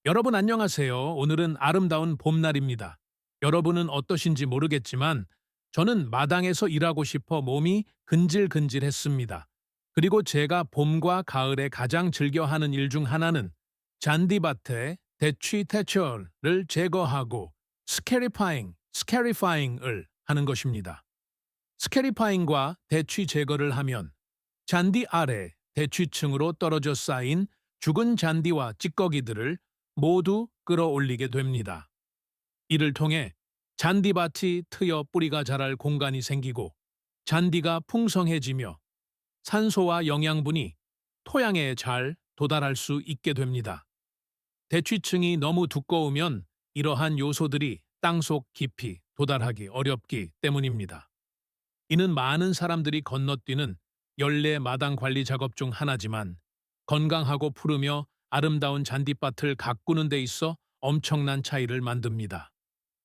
여러분 안녕하세요. 오늘은 아름다운 봄날입니다. 여러분은 어떠신지 모르겠지만 저는 마당에서 일하고 싶어 몸이 근질근질했습니다. 그리고 제가 봄과 가을에 가장 즐겨하는 일 중 하나는 잔디밭에 대취 퇴철을 제거하고 스캐리파잉을 하는 것입니다. 스캐리파잉과 대취 제거를 하면 잔디 아래 대취층으로 떨어져 쌓인 죽은 잔디와 찌꺼기들을 모두 끌어올리게 됩니다. 이를 통해 잔디밭이 트여 뿌리가 자랄 공간이 생기고 잔디가 풍성해지며 산소와 영양분이 토양에 잘 도달할 수 있게 됩니다. 대취층이 너무 두꺼우면 이러한 요소들이 땅속 깊이 도달하기 어렵기 때문입니다. 이는 많은 사람들이 건너뛰는 연례 마당 관리 작업 중 하나지만 건강하고 푸르며 아름다운 잔디밭을 가꾸는 데 있어 엄청난 차이를 만듭니다.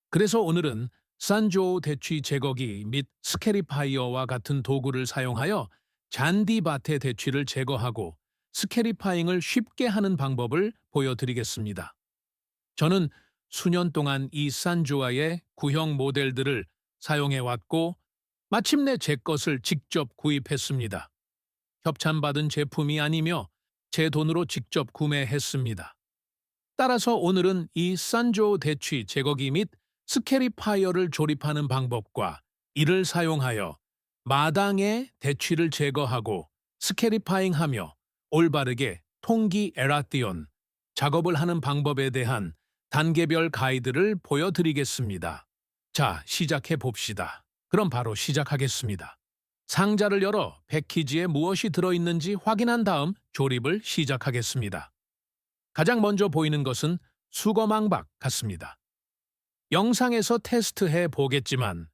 그래서 오늘은 산조오 대취 제거기 및 스캐리파이어와 같은 도구를 사용하여 잔디밭의 대취를 제거하고 스캐리파잉을 쉽게 하는 방법을 보여드리겠습니다. 저는 수년 동안 이 산조아의 구형 모델들을 사용해왔고 마침내 제 것을 직접 구입했습니다. 협찬받은 제품이 아니며 제 돈으로 직접 구매했습니다. 따라서 오늘은 이 산조 대취 제거기 및 스캐리파이어를 조립하는 방법과 이를 사용하여 마당의 대취를 제거하고 스캐리파잉하며 올바르게 통기 에라띠온 작업을 하는 방법에 대한 단계별 가이드를 보여드리겠습니다. 자, 시작해 봅시다. 그럼 바로 시작하겠습니다. 상자를 열어 패키지에 무엇이 들어있는지 확인한 다음 조립을 시작하겠습니다. 가장 먼저 보이는 것은 수거망박 같습니다. 영상에서 테스트해 보겠지만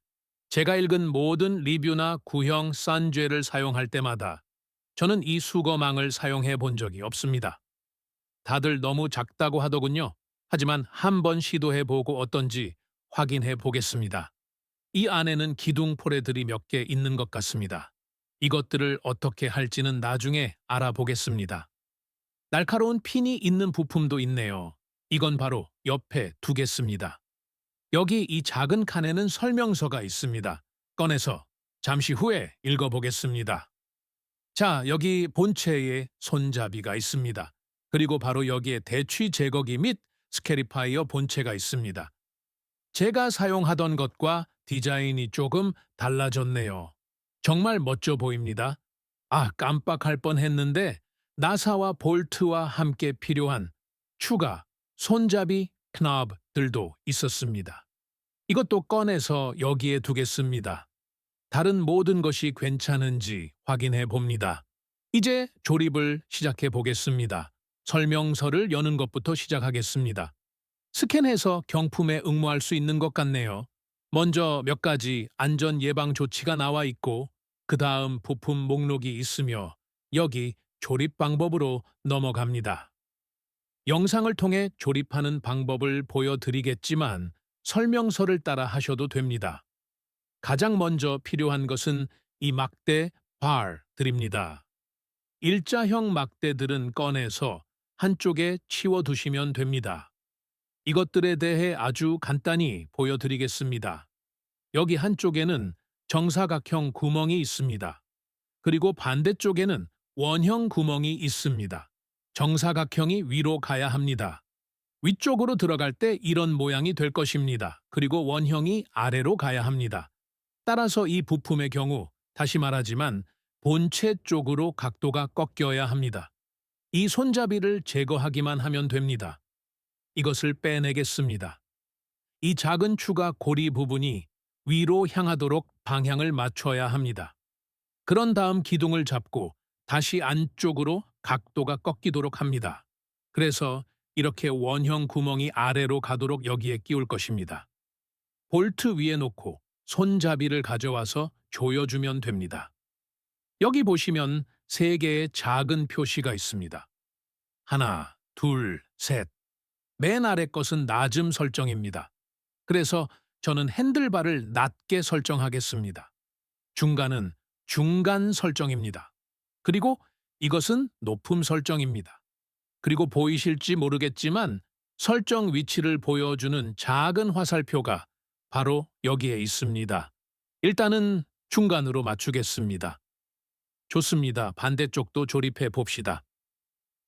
제가 읽은 모든 리뷰나 구형 산죄를 사용할 때마다 저는 이 수거망을 사용해 본 적이 없습니다. 다들 너무 작다고 하더군요. 하지만 한번 시도해 보고 어떤지 확인해 보겠습니다. 이 안에는 기둥 포레들이 몇 개 있는 것 같습니다. 이것들을 어떻게 할지는 나중에 알아보겠습니다. 날카로운 핀이 있는 부품도 있네요. 이건 바로 옆에 두겠습니다. 여기 이 작은 칸에는 설명서가 있습니다. 꺼내서 잠시 후에 읽어보겠습니다. 자, 여기 본체에 손잡이가 있습니다. 그리고 바로 여기에 대취 제거기 및 스캐리파이어 본체가 있습니다. 제가 사용하던 것과 디자인이 조금 달라졌네요. 정말 멋져 보입니다. 아, 깜빡할 뻔했는데 나사와 볼트와 함께 필요한 추가 손잡이 knob들도 있었습니다. 이것도 꺼내서 여기에 두겠습니다. 다른 모든 것이 괜찮은지 확인해 봅니다. 이제 조립을 시작해 보겠습니다. 설명서를 여는 것부터 시작하겠습니다. 스캔해서 경품에 응모할 수 있는 것 같네요. 먼저 몇 가지 안전 예방 조치가 나와 있고 그 다음 부품 목록이 있으며 여기 조립 방법으로 넘어갑니다. 영상을 통해 조립하는 방법을 보여드리겠지만 설명서를 따라 하셔도 됩니다. 가장 먼저 필요한 것은 이 막대 bar들입니다. 일자형 막대들은 꺼내서 한쪽에 치워두시면 됩니다. 이것들에 대해 아주 간단히 보여드리겠습니다. 여기 한쪽에는 정사각형 구멍이 있습니다. 그리고 반대쪽에는 원형 구멍이 있습니다. 정사각형이 위로 가야 합니다. 위쪽으로 들어갈 때 이런 모양이 될 것입니다. 그리고 원형이 아래로 가야 합니다. 따라서 이 부품의 경우 다시 말하지만 본체 쪽으로 각도가 꺾여야 합니다. 이 손잡이를 제거하기만 하면 됩니다. 이것을 빼내겠습니다. 이 작은 추가 고리 부분이 위로 향하도록 방향을 맞춰야 합니다. 그런 다음 기둥을 잡고 다시 안쪽으로 각도가 꺾이도록 합니다. 그래서 이렇게 원형 구멍이 아래로 가도록 여기에 끼울 것입니다. 볼트 위에 놓고 손잡이를 가져와서 조여주면 됩니다. 여기 보시면 3개의 작은 표시가 있습니다. 하나, 둘, 셋. 맨 아래 것은 낮음 설정입니다. 그래서 저는 핸들바를 낮게 설정하겠습니다. 중간은 중간 설정입니다. 그리고 이것은 높음 설정입니다. 그리고 보이실지 모르겠지만 설정 위치를 보여주는 작은 화살표가 바로 여기에 있습니다. 일단은 중간으로 맞추겠습니다. 좋습니다. 반대쪽도 조립해 봅시다.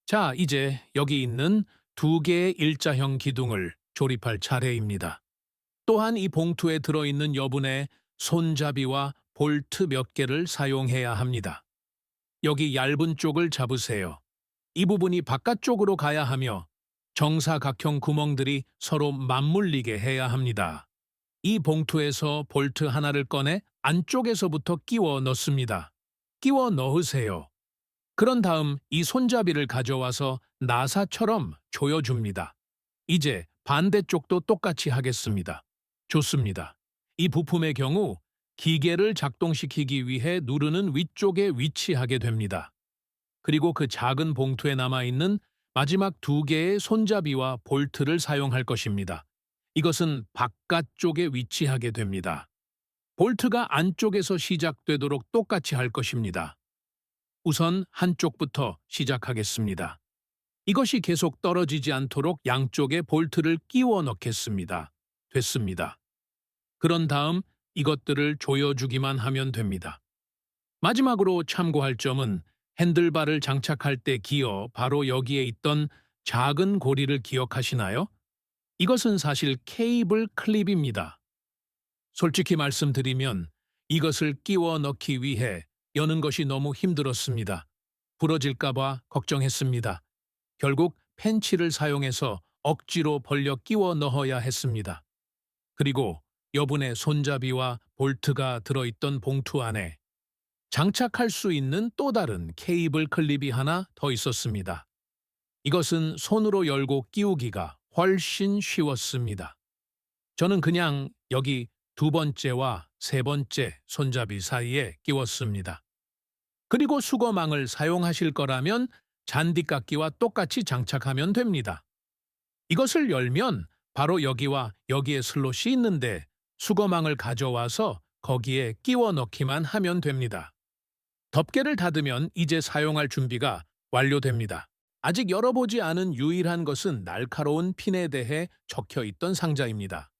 자, 이제 여기 있는 두 개의 일자형 기둥을 조립할 차례입니다. 또한 이 봉투에 들어있는 여분의 손잡이와 볼트 몇 개를 사용해야 합니다. 여기 얇은 쪽을 잡으세요. 이 부분이 바깥쪽으로 가야 하며 정사각형 구멍들이 서로 맞물리게 해야 합니다. 이 봉투에서 볼트 하나를 꺼내 안쪽에서부터 끼워 넣습니다. 끼워 넣으세요. 그런 다음 이 손잡이를 가져와서 나사처럼 조여줍니다. 이제 반대쪽도 똑같이 하겠습니다. 좋습니다. 이 부품의 경우 기계를 작동시키기 위해 누르는 위쪽에 위치하게 됩니다. 그리고 그 작은 봉투에 남아있는 마지막 두 개의 손잡이와 볼트를 사용할 것입니다. 이것은 바깥쪽에 위치하게 됩니다. 볼트가 안쪽에서 시작되도록 똑같이 할 것입니다. 우선 한쪽부터 시작하겠습니다. 이것이 계속 떨어지지 않도록 양쪽에 볼트를 끼워 넣겠습니다. 됐습니다. 그런 다음 이것들을 조여주기만 하면 됩니다. 마지막으로 참고할 점은 핸들바를 장착할 때 기어 바로 여기에 있던 작은 고리를 기억하시나요? 이것은 사실 케이블 클립입니다. 솔직히 말씀드리면 이것을 끼워 넣기 위해 여는 것이 너무 힘들었습니다. 부러질까봐 걱정했습니다. 결국 펜치를 사용해서 억지로 벌려 끼워 넣어야 했습니다. 그리고 여분의 손잡이와 볼트가 들어있던 봉투 안에 장착할 수 있는 또 다른 케이블 클립이 하나 더 있었습니다. 이것은 손으로 열고 끼우기가 훨씬 쉬웠습니다. 저는 그냥 여기 두 번째와 세 번째 손잡이 사이에 끼웠습니다. 그리고 수거망을 사용하실 거라면 잔디깎기와 똑같이 장착하면 됩니다. 이것을 열면 바로 여기와 여기에 슬롯이 있는데 수거망을 가져와서 거기에 끼워 넣기만 하면 됩니다. 덮개를 닫으면 이제 사용할 준비가 완료됩니다. 아직 열어보지 않은 유일한 것은 날카로운 핀에 대해 적혀있던 상자입니다.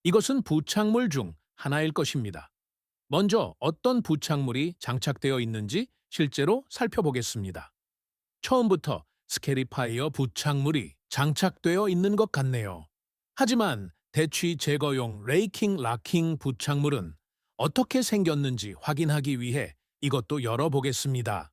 이것은 부착물 중 하나일 것입니다. 먼저 어떤 부착물이 장착되어 있는지 실제로 살펴보겠습니다. 처음부터 스캐리파이어 부착물이 장착되어 있는 것 같네요. 하지만 대취 제거용 레이킹 락킹 부착물은 어떻게 생겼는지 확인하기 위해 이것도 열어보겠습니다.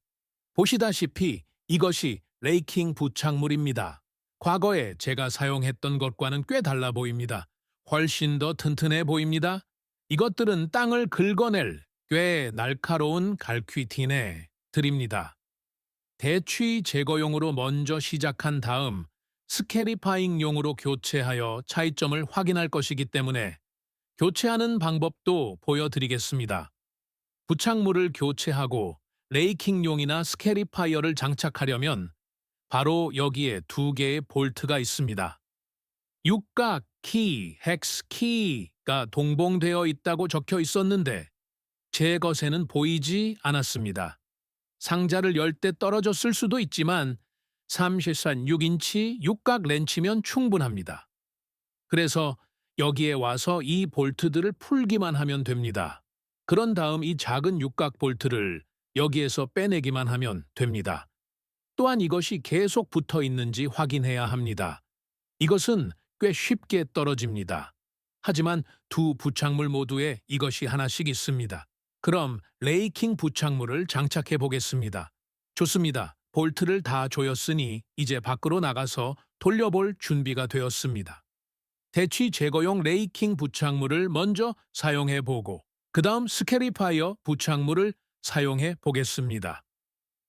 보시다시피 이것이 레이킹 부착물입니다. 과거에 제가 사용했던 것과는 꽤 달라 보입니다. 훨씬 더 튼튼해 보입니다. 이것들은 땅을 긁어낼 꽤 날카로운 갈퀴틴에 드립니다. 대취 제거용으로 먼저 시작한 다음 스캐리파잉용으로 교체하여 차이점을 확인할 것이기 때문에 교체하는 방법도 보여드리겠습니다. 부착물을 교체하고 레이킹용이나 스캐리파이어를 장착하려면 바로 여기에 두 개의 볼트가 있습니다. 육각 키, 헥스 키가 동봉되어 있다고 적혀 있었는데 제 것에는 보이지 않았습니다. 상자를 열 때 떨어졌을 수도 있지만 사실상 6인치 육각 렌치면 충분합니다. 그래서 여기에 와서 이 볼트들을 풀기만 하면 됩니다. 그런 다음 이 작은 육각 볼트를 여기에서 빼내기만 하면 됩니다. 또한 이것이 계속 붙어 있는지 확인해야 합니다. 이것은 꽤 쉽게 떨어집니다. 하지만 두 부착물 모두에 이것이 하나씩 있습니다. 그럼 레이킹 부착물을 장착해 보겠습니다. 좋습니다. 볼트를 다 조였으니 이제 밖으로 나가서 돌려볼 준비가 되었습니다. 대취 제거용 레이킹 부착물을 먼저 사용해 보고 그 다음 스캐리파이어 부착물을 사용해 보겠습니다.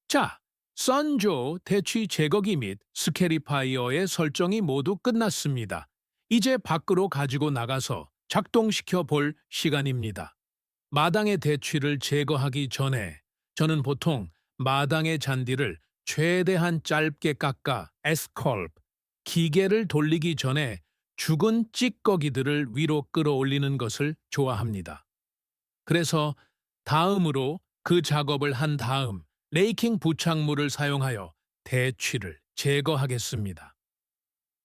자, 선조 대취 제거기 및 스캐리파이어의 설정이 모두 끝났습니다. 이제 밖으로 가지고 나가서 작동시켜 볼 시간입니다. 마당의 대취를 제거하기 전에 저는 보통 마당의 잔디를 최대한 짧게 깎아 에스컬프, 기계를 돌리기 전에 죽은 찌꺼기들을 위로 끌어올리는 것을 좋아합니다. 그래서 다음으로 그 작업을 한 다음 레이킹 부착물을 사용하여 대취를 제거하겠습니다.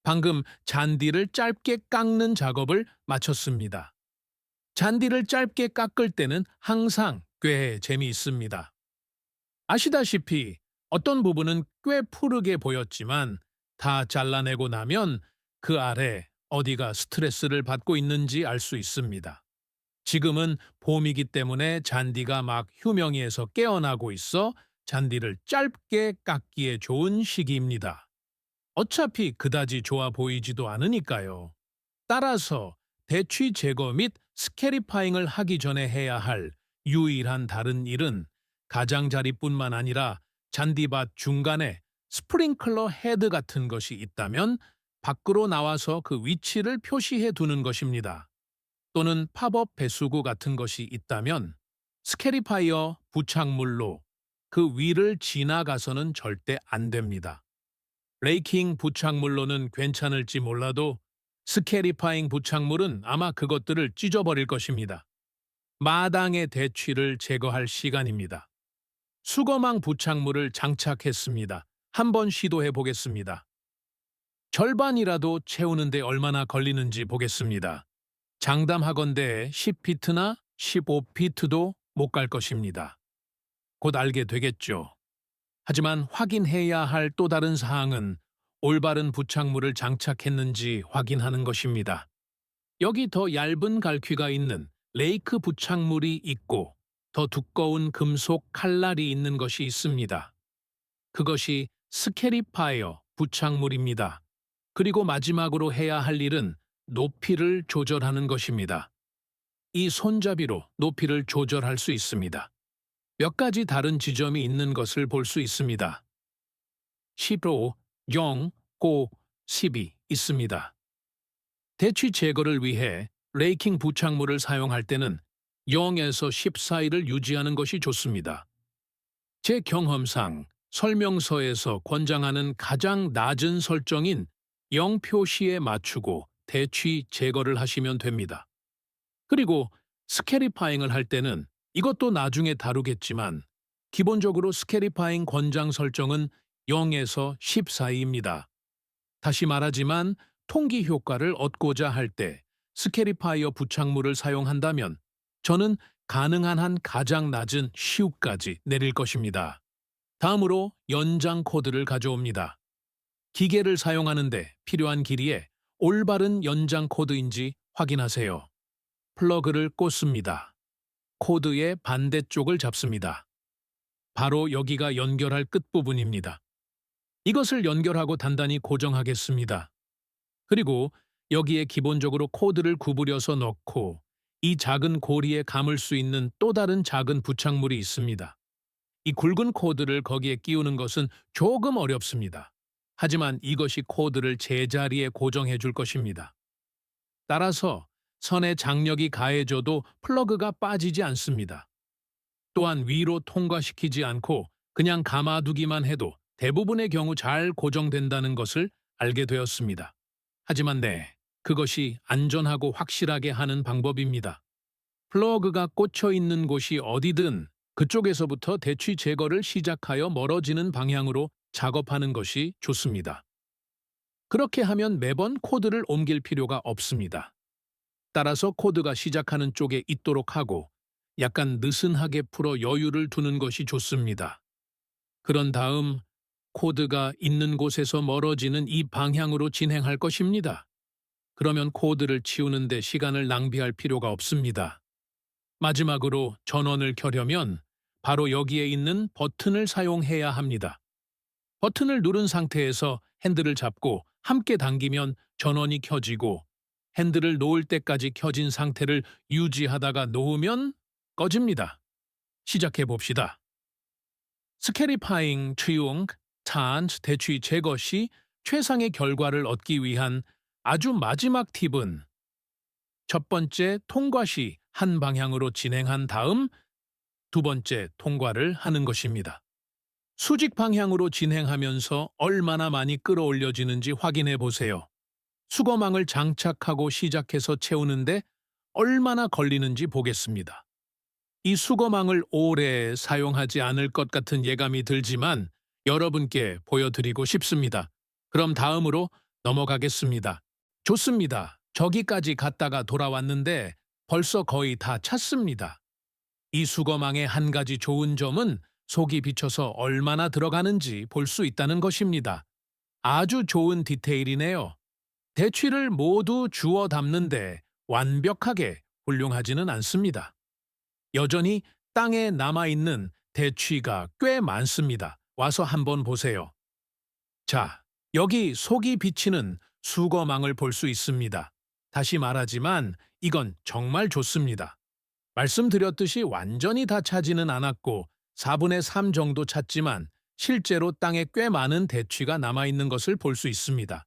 방금 잔디를 짧게 깎는 작업을 마쳤습니다. 잔디를 짧게 깎을 때는 항상 꽤 재미있습니다. 아시다시피 어떤 부분은 꽤 푸르게 보였지만 다 잘라내고 나면 그 아래 어디가 스트레스를 받고 있는지 알 수 있습니다. 지금은 봄이기 때문에 잔디가 막 휴명이에서 깨어나고 있어 잔디를 짧게 깎기에 좋은 시기입니다. 어차피 그다지 좋아 보이지도 않으니까요. 따라서 대취 제거 및 스캐리파잉을 하기 전에 해야 할 유일한 다른 일은 가장자리뿐만 아니라 잔디밭 중간에 스프링클러 헤드 같은 것이 있다면 밖으로 나와서 그 위치를 표시해 두는 것입니다. 또는 팝업 배수구 같은 것이 있다면 스캐리파이어 부착물로 그 위를 지나가서는 절대 안 됩니다. 레이킹 부착물로는 괜찮을지 몰라도 스캐리파잉 부착물은 아마 그것들을 찢어버릴 것입니다. 마당의 대취를 제거할 시간입니다. 수거망 부착물을 장착했습니다. 한번 시도해 보겠습니다. 절반이라도 채우는데 얼마나 걸리는지 보겠습니다. 장담하건대 10피트나 15피트도 못 갈 것입니다. 곧 알게 되겠죠. 하지만 확인해야 할 또 다른 사항은 올바른 부착물을 장착했는지 확인하는 것입니다. 여기 더 얇은 갈퀴가 있는 레이크 부착물이 있고 더 두꺼운 금속 칼날이 있는 것이 있습니다. 그것이 스캐리파이어 부착물입니다. 그리고 마지막으로 해야 할 일은 높이를 조절하는 것입니다. 이 손잡이로 높이를 조절할 수 있습니다. 몇 가지 다른 지점이 있는 것을 볼 수 있습니다. 15, 0, 9, 12 있습니다. 대취 제거를 위해 레이킹 부착물을 사용할 때는 0에서 10 사이를 유지하는 것이 좋습니다. 제 경험상 설명서에서 권장하는 가장 낮은 설정인 0 표시에 맞추고 대취 제거를 하시면 됩니다. 그리고 스캐리파잉을 할 때는 이것도 나중에 다루겠지만 기본적으로 스캐리파잉 권장 설정은 0에서 10 사이입니다. 다시 말하지만 통기 효과를 얻고자 할 때 스캐리파이어 부착물을 사용한다면 저는 가능한 한 가장 낮은 10까지 내릴 것입니다. 다음으로 연장 코드를 가져옵니다. 기계를 사용하는데 필요한 길이에 올바른 연장 코드인지 확인하세요. 플러그를 꽂습니다. 코드의 반대쪽을 잡습니다. 바로 여기가 연결할 끝부분입니다. 이것을 연결하고 단단히 고정하겠습니다. 그리고 여기에 기본적으로 코드를 구부려서 넣고 이 작은 고리에 감을 수 있는 또 다른 작은 부착물이 있습니다. 이 굵은 코드를 거기에 끼우는 것은 조금 어렵습니다. 하지만 이것이 코드를 제자리에 고정해 줄 것입니다. 따라서 선에 장력이 가해져도 플러그가 빠지지 않습니다. 또한 위로 통과시키지 않고 그냥 감아두기만 해도 대부분의 경우 잘 고정된다는 것을 알게 되었습니다. 하지만 그것이 안전하고 확실하게 하는 방법입니다. 플러그가 꽂혀 있는 곳이 어디든 그쪽에서부터 대취 제거를 시작하여 멀어지는 방향으로 작업하는 것이 좋습니다. 그렇게 하면 매번 코드를 옮길 필요가 없습니다. 따라서 코드가 시작하는 쪽에 있도록 하고 약간 느슨하게 풀어 여유를 두는 것이 좋습니다. 그런 다음 코드가 있는 곳에서 멀어지는 이 방향으로 진행할 것입니다. 그러면 코드를 치우는데 시간을 낭비할 필요가 없습니다. 마지막으로 전원을 켜려면 바로 여기에 있는 버튼을 사용해야 합니다. 버튼을 누른 상태에서 핸들을 잡고 함께 당기면 전원이 켜지고 핸들을 놓을 때까지 켜진 상태를 유지하다가 놓으면 꺼집니다. 시작해 봅시다. 스캐리파잉, 트융, 탄트, 대취 제거 시 최상의 결과를 얻기 위한 아주 마지막 팁은 첫 번째 통과 시 한 방향으로 진행한 다음 두 번째 통과를 하는 것입니다. 수직 방향으로 진행하면서 얼마나 많이 끌어올려지는지 확인해 보세요. 수거망을 장착하고 시작해서 채우는데 얼마나 걸리는지 보겠습니다. 이 수거망을 오래 사용하지 않을 것 같은 예감이 들지만 여러분께 보여드리고 싶습니다. 그럼 다음으로 넘어가겠습니다. 좋습니다. 저기까지 갔다가 돌아왔는데 벌써 거의 다 찼습니다. 이 수거망의 한 가지 좋은 점은 속이 비쳐서 얼마나 들어가는지 볼 수 있다는 것입니다. 아주 좋은 디테일이네요. 대취를 모두 주워 담는데 완벽하게 훌륭하지는 않습니다. 여전히 땅에 남아있는 대취가 꽤 많습니다. 와서 한번 보세요. 자, 여기 속이 비치는 수거망을 볼 수 있습니다. 다시 말하지만 이건 정말 좋습니다. 말씀드렸듯이 완전히 다 차지는 않았고 4분의 3 정도 찼지만 실제로 땅에 꽤 많은 대취가 남아있는 것을 볼 수 있습니다.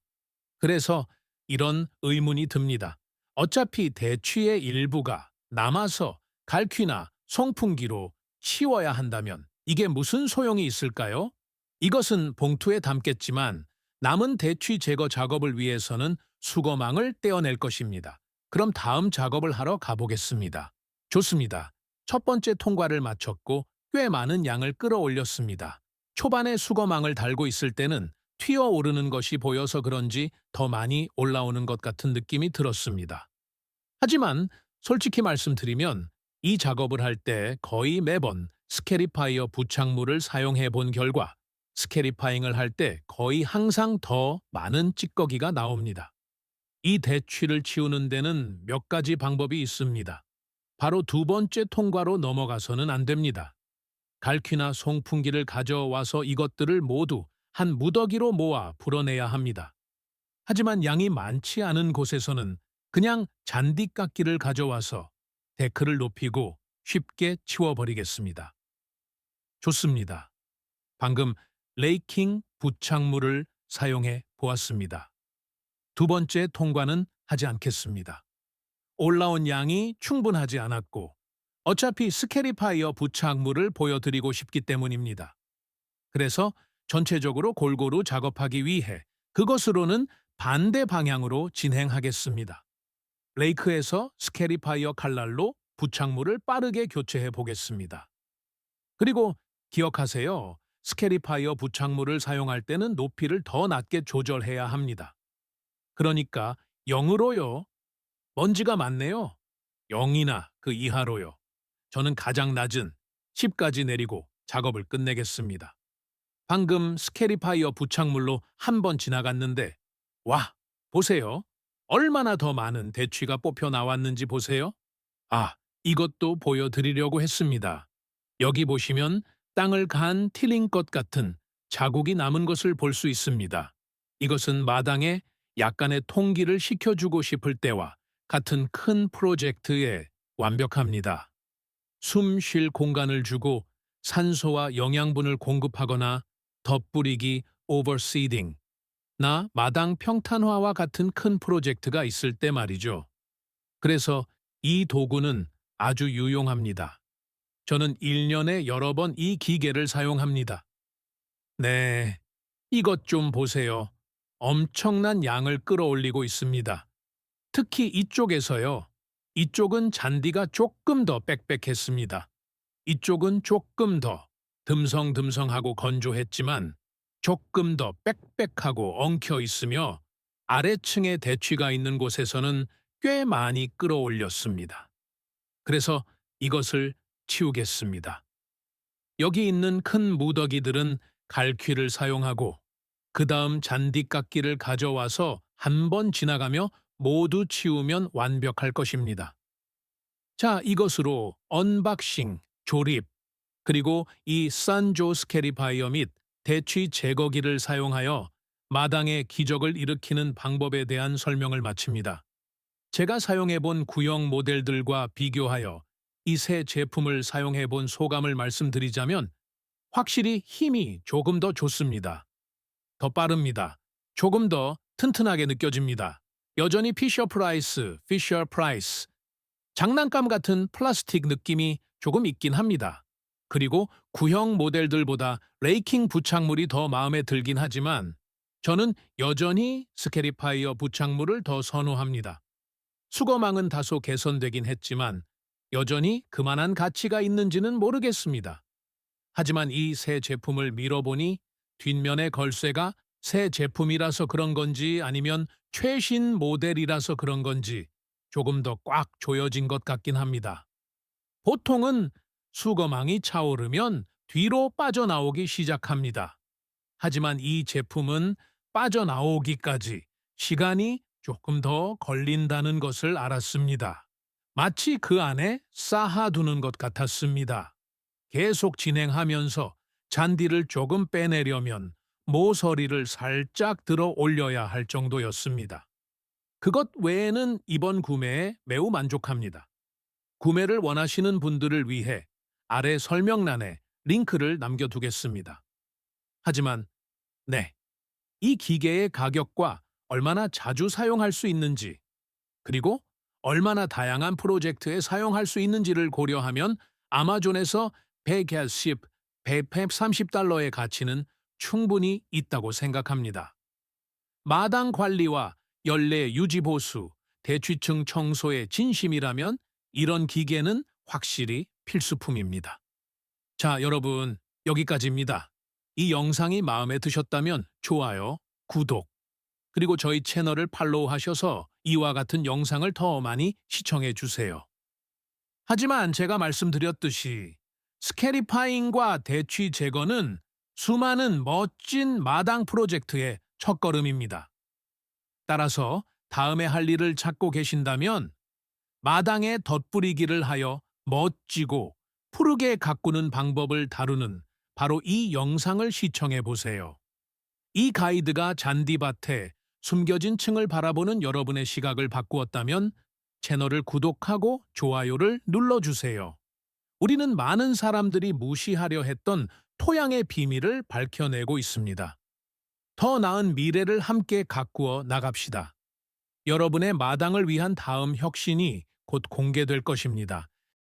그래서 이런 의문이 듭니다. 어차피 대취의 일부가 남아서 갈퀴나 송풍기로 치워야 한다면 이게 무슨 소용이 있을까요? 이것은 봉투에 담겠지만 남은 대취 제거 작업을 위해서는 수거망을 떼어낼 것입니다. 그럼 다음 작업을 하러 가보겠습니다. 좋습니다. 첫 번째 통과를 마쳤고 꽤 많은 양을 끌어올렸습니다. 초반에 수거망을 달고 있을 때는 튀어오르는 것이 보여서 그런지 더 많이 올라오는 것 같은 느낌이 들었습니다. 하지만 솔직히 말씀드리면 이 작업을 할 때 거의 매번 스캐리파이어 부착물을 사용해 본 결과 스캐리파잉을 할 때 거의 항상 더 많은 찌꺼기가 나옵니다. 이 대취를 치우는 데는 몇 가지 방법이 있습니다. 바로 두 번째 통과로 넘어가서는 안 됩니다. 갈퀴나 송풍기를 가져와서 이것들을 모두 한 무더기로 모아 불어내야 합니다. 하지만 양이 많지 않은 곳에서는 그냥 잔디깎기를 가져와서 데크를 높이고 쉽게 치워버리겠습니다. 좋습니다. 방금 레이킹 부착물을 사용해 보았습니다. 두 번째 통과는 하지 않겠습니다. 올라온 양이 충분하지 않았고 어차피 스캐리파이어 부착물을 보여드리고 싶기 때문입니다. 그래서 전체적으로 골고루 작업하기 위해 그것으로는 반대 방향으로 진행하겠습니다. 레이크에서 스캐리파이어 칼날로 부착물을 빠르게 교체해 보겠습니다. 그리고 기억하세요. 스캐리파이어 부착물을 사용할 때는 높이를 더 낮게 조절해야 합니다. 그러니까 0으로요. 먼지가 많네요. 0이나 그 이하로요. 저는 가장 낮은 10까지 내리고 작업을 끝내겠습니다. 방금 스캐리파이어 부착물로 한 번 지나갔는데 와, 보세요. 얼마나 더 많은 대취가 뽑혀 나왔는지 보세요. 아, 이것도 보여드리려고 했습니다. 여기 보시면 땅을 간 티링것 같은 자국이 남은 것을 볼 수 있습니다. 이것은 마당에 약간의 통기를 시켜주고 싶을 때와 같은 큰 프로젝트에 완벽합니다. 숨 쉴 공간을 주고 산소와 영양분을 공급하거나 덧뿌리기, 오버시딩, 나 마당 평탄화와 같은 큰 프로젝트가 있을 때 말이죠. 그래서 이 도구는 아주 유용합니다. 저는 1년에 여러 번 이 기계를 사용합니다. 네, 이것 좀 보세요. 엄청난 양을 끌어올리고 있습니다. 특히 이쪽에서요. 이쪽은 잔디가 조금 더 빽빽했습니다. 이쪽은 조금 더 듬성듬성하고 건조했지만 조금 더 빽빽하고 엉켜 있으며 아래층에 대취가 있는 곳에서는 꽤 많이 끌어올렸습니다. 그래서 이것을 치우겠습니다. 여기 있는 큰 무더기들은 갈퀴를 사용하고 그 다음 잔디깎기를 가져와서 한 번 지나가며 모두 치우면 완벽할 것입니다. 자, 이것으로 언박싱, 조립, 그리고 이 산조 스캐리파이어 및 대취 제거기를 사용하여 마당의 기적을 일으키는 방법에 대한 설명을 마칩니다. 제가 사용해본 구형 모델들과 비교하여 이 새 제품을 사용해본 소감을 말씀드리자면 확실히 힘이 조금 더 좋습니다. 더 빠릅니다. 조금 더 튼튼하게 느껴집니다. 여전히 피셔 프라이스, 장난감 같은 플라스틱 느낌이 조금 있긴 합니다. 그리고 구형 모델들보다 레이킹 부착물이 더 마음에 들긴 하지만 저는 여전히 스캐리파이어 부착물을 더 선호합니다. 수거망은 다소 개선되긴 했지만 여전히 그만한 가치가 있는지는 모르겠습니다. 하지만 이 새 제품을 밀어보니 뒷면의 걸쇠가 새 제품이라서 그런 건지 아니면 최신 모델이라서 그런 건지 조금 더 꽉 조여진 것 같긴 합니다. 보통은 수거망이 차오르면 뒤로 빠져나오기 시작합니다. 하지만 이 제품은 빠져나오기까지 시간이 조금 더 걸린다는 것을 알았습니다. 마치 그 안에 쌓아두는 것 같았습니다. 계속 진행하면서 잔디를 조금 빼내려면 모서리를 살짝 들어 올려야 할 정도였습니다. 그것 외에는 이번 구매에 매우 만족합니다. 구매를 원하시는 분들을 위해 아래 설명란에 링크를 남겨두겠습니다. 하지만 네, 이 기계의 가격과 얼마나 자주 사용할 수 있는지, 그리고 얼마나 다양한 프로젝트에 사용할 수 있는지를 고려하면 아마존에서 110, 130달러의 가치는 충분히 있다고 생각합니다. 마당 관리와 열내 유지 보수, 대취층 청소에 진심이라면 이런 기계는 확실히 필수품입니다. 자, 여러분, 여기까지입니다. 이 영상이 마음에 드셨다면 좋아요, 구독, 그리고 저희 채널을 팔로우하셔서 이와 같은 영상을 더 많이 시청해 주세요. 하지만 제가 말씀드렸듯이 스캐리파잉과 대취 제거는 수많은 멋진 마당 프로젝트의 첫걸음입니다. 따라서 다음에 할 일을 찾고 계신다면 마당에 덧뿌리기를 하여 멋지고 푸르게 가꾸는 방법을 다루는 바로 이 영상을 시청해 보세요. 이 가이드가 잔디밭에 숨겨진 층을 바라보는 여러분의 시각을 바꾸었다면 채널을 구독하고 좋아요를 눌러주세요. 우리는 많은 사람들이 무시하려 했던 토양의 비밀을 밝혀내고 있습니다. 더 나은 미래를 함께 가꾸어 나갑시다. 여러분의 마당을 위한 다음 혁신이 곧 공개될 것입니다.